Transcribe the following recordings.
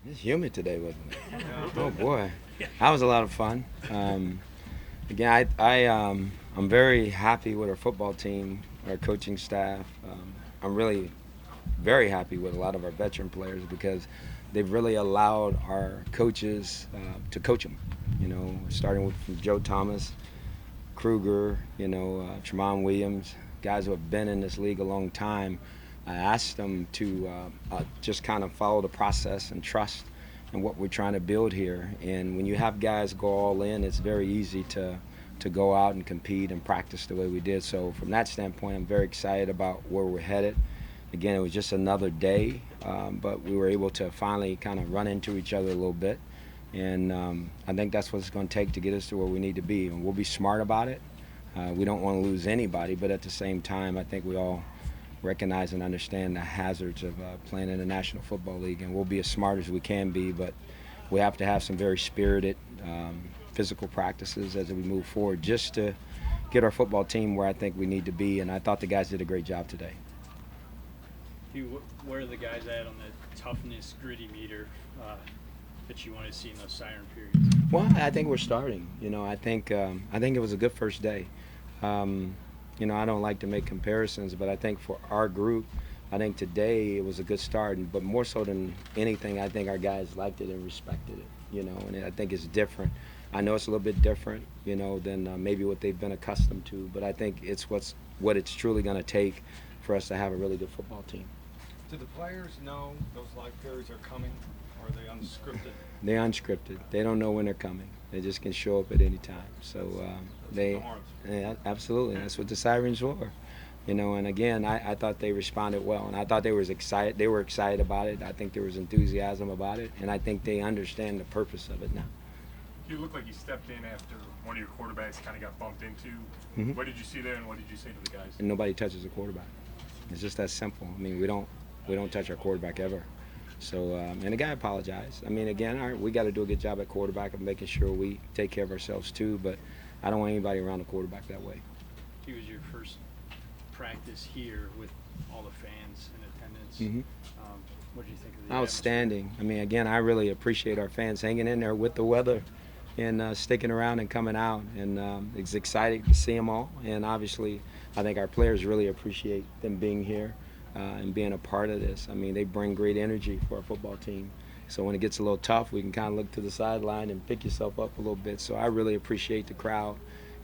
It's humid today, wasn't it? Oh boy, that was a lot of fun. Again, I'm very happy with our football team, our coaching staff. I'm really very happy with a lot of our veteran players because they've really allowed our coaches to coach them. Starting with from Joe Thomas, Kruger, Tremont Williams, guys who have been in this league a long time. I asked them to just kind of follow the process and trust in what we're trying to build here. And when you have guys go all in, it's very easy to go out and compete and practice the way we did. So from that standpoint, I'm very excited about where we're headed. Again, it was just another day, but we were able to finally kind of run into each other a little bit. And I think that's what it's going to take to get us to where we need to be. And we'll be smart about it. We don't want to lose anybody, but at the same time, I think we all recognize and understand the hazards of playing in the National Football League. And we'll be as smart as we can be, but we have to have some very spirited physical practices as we move forward just to get our football team where I think we need to be. And I thought the guys did a great job today. Where are the guys at on the toughness, gritty meter that you want to see in those siren periods? Well, I think we're starting. I think it was a good first day. I don't like to make comparisons, but I think for our group, I think today it was a good start. But more so than anything, I think our guys liked it and respected it. And I think it's different. I know it's a little bit different, than maybe what they've been accustomed to. But I think it's what it's truly going to take for us to have a really good football team. Do the players know those live periods are coming, or are they unscripted? They're unscripted. They don't know when they're coming. They just can show up at any time. So yeah, absolutely. That's what the sirens were. And again, I thought they responded well, and I thought they were excited. They were excited about it. I think there was enthusiasm about it, and I think they understand the purpose of it now. You look like you stepped in after one of your quarterbacks kind of got bumped into. Mm-hmm. What did you see there, and what did you say to the guys? And nobody touches a quarterback. It's just that simple. I mean, we don't touch our quarterback ever. So, and the guy apologized. I mean, again, we got to do a good job at quarterback of making sure we take care of ourselves too. But I don't want anybody around the quarterback that way. It was your first practice here with all the fans in attendance. Mm-hmm. What do you think of the Outstanding. atmosphere? I mean, again, I really appreciate our fans hanging in there with the weather and sticking around and coming out. And it's exciting to see them all. And obviously, I think our players really appreciate them being here and being a part of this. I mean, they bring great energy for our football team. So when it gets a little tough, we can kind of look to the sideline and pick yourself up a little bit. So I really appreciate the crowd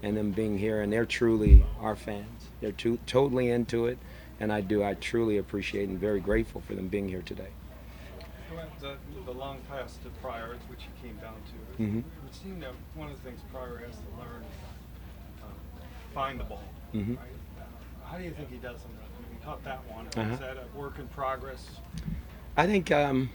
and them being here. And they're truly our fans. They're totally into it. And I truly appreciate and very grateful for them being here today. The long pass to Pryor, which he came down to, Mm-hmm. it would seem that one of the things Pryor has to learn is find the ball. Mm-hmm. Right? How do you think he does on that? I mean, he caught that one. Uh-huh. Is that a work in progress? I think I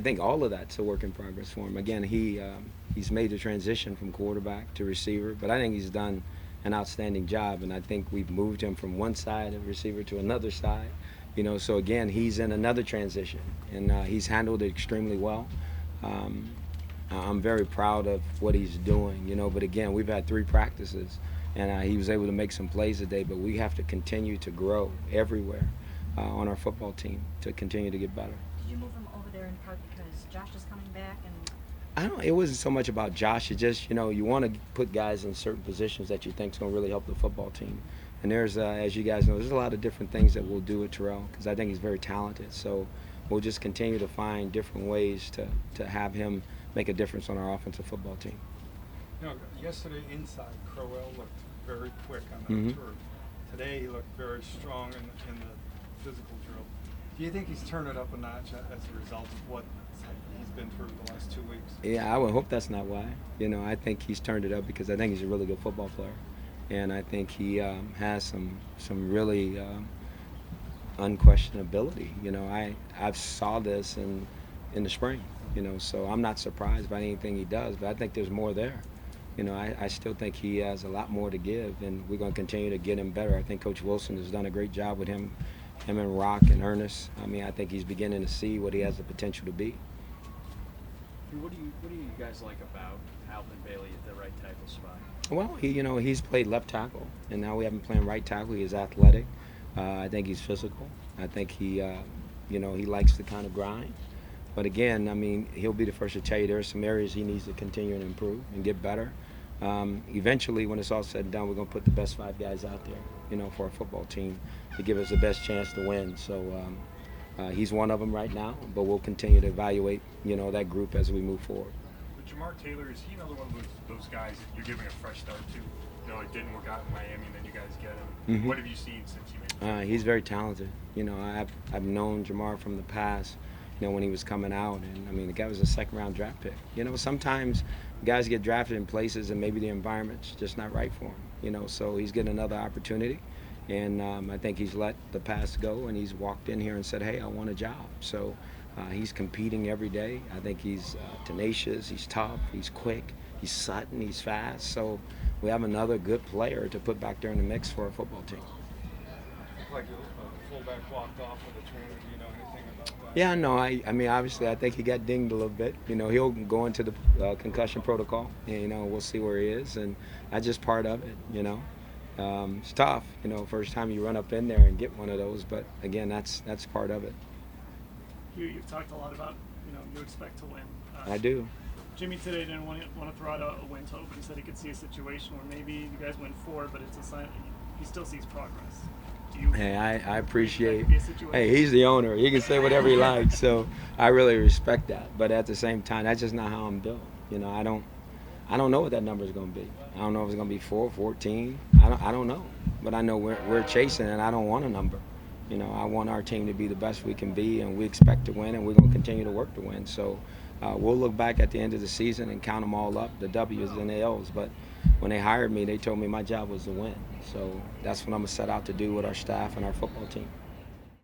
think all of that's a work in progress for him. Again, he's made the transition from quarterback to receiver, but I think he's done an outstanding job, and I think we've moved him from one side of receiver to another side. So again, he's in another transition, and he's handled it extremely well. I'm very proud of what he's doing, but again, we've had 3 practices, and he was able to make some plays today, but we have to continue to grow everywhere on our football team to continue to get better. Did you move him over there in part because Josh is coming back? And It wasn't so much about Josh. It's just, you want to put guys in certain positions that you think is going to really help the football team. And there's, as you guys know, there's a lot of different things that we'll do with Terrell because I think he's very talented. So we'll just continue to find different ways to have him make a difference on our offensive football team. Yesterday inside, Crowell looked very quick on that Mm-hmm. turf. Today he looked very strong in the physical drill. Do you think he's turned it up a notch as a result of what he's been through the last 2 weeks? Yeah, I would hope that's not why. I think he's turned it up because I think he's a really good football player. And I think he has some really unquestionability. I've saw this in the spring. So I'm not surprised by anything he does, but I think there's more there. I still think he has a lot more to give, and we're going to continue to get him better. I think Coach Wilson has done a great job with him and Rock and Ernest. I mean, I think he's beginning to see what he has the potential to be. What do you guys like about Alvin Bailey at the right tackle spot? Well, he's played left tackle, and now we have him playing right tackle. He's athletic. I think he's physical. I think he likes to kind of grind. But again, I mean, he'll be the first to tell you there are some areas he needs to continue to improve and get better. Eventually, when it's all said and done, we're going to put the best 5 guys out there, you know, for our football team to give us the best chance to win. So he's one of them right now, but we'll continue to evaluate, you know, that group as we move forward. But Jamar Taylor, is he another one of those guys that you're giving a fresh start to? You know, it didn't work out in Miami, and then you guys get him. Mhm. What have you seen since you made the He's very talented. You know, I've known Jamar from the past, you know, when he was coming out. And, I mean, the guy was a second-round draft pick. You know, sometimes guys get drafted in places and maybe the environment's just not right for him, you know. So he's getting another opportunity. And I think he's let the past go, and he's walked in here and said, hey, I want a job. So he's competing every day. I think he's tenacious, he's tough, he's quick, he's sudden, he's fast. So we have another good player to put back there in the mix for our football team. Like a fullback walked off with a trainer. Do you know anything about that? Yeah, no, I mean, obviously, I think he got dinged a little bit. You know, he'll go into the concussion protocol, and, you know, we'll see where he is, and that's just part of it, you know. It's tough, you know, first time you run up in there and get one of those, but again, that's part of it. You've talked a lot about, you know, you expect to win. I do. Jimmy today didn't want to throw out a win total, but he said he could see a situation where maybe you guys win 4, but it's a sign he still sees progress. Do you? Hey, I appreciate. That could be a situation? Hey, he's the owner. He can say whatever he likes, so I really respect that. But at the same time, that's just not how I'm built. You know, I don't know what that number is going to be. I don't know if it's going to be 4, 14. I don't know. But I know we're chasing, and I don't want a number. You know, I want our team to be the best we can be, and we expect to win, and we're going to continue to work to win. So we'll look back at the end of the season and count them all up, the W's and the L's. But when they hired me, they told me my job was to win. So that's what I'm going to set out to do with our staff and our football team.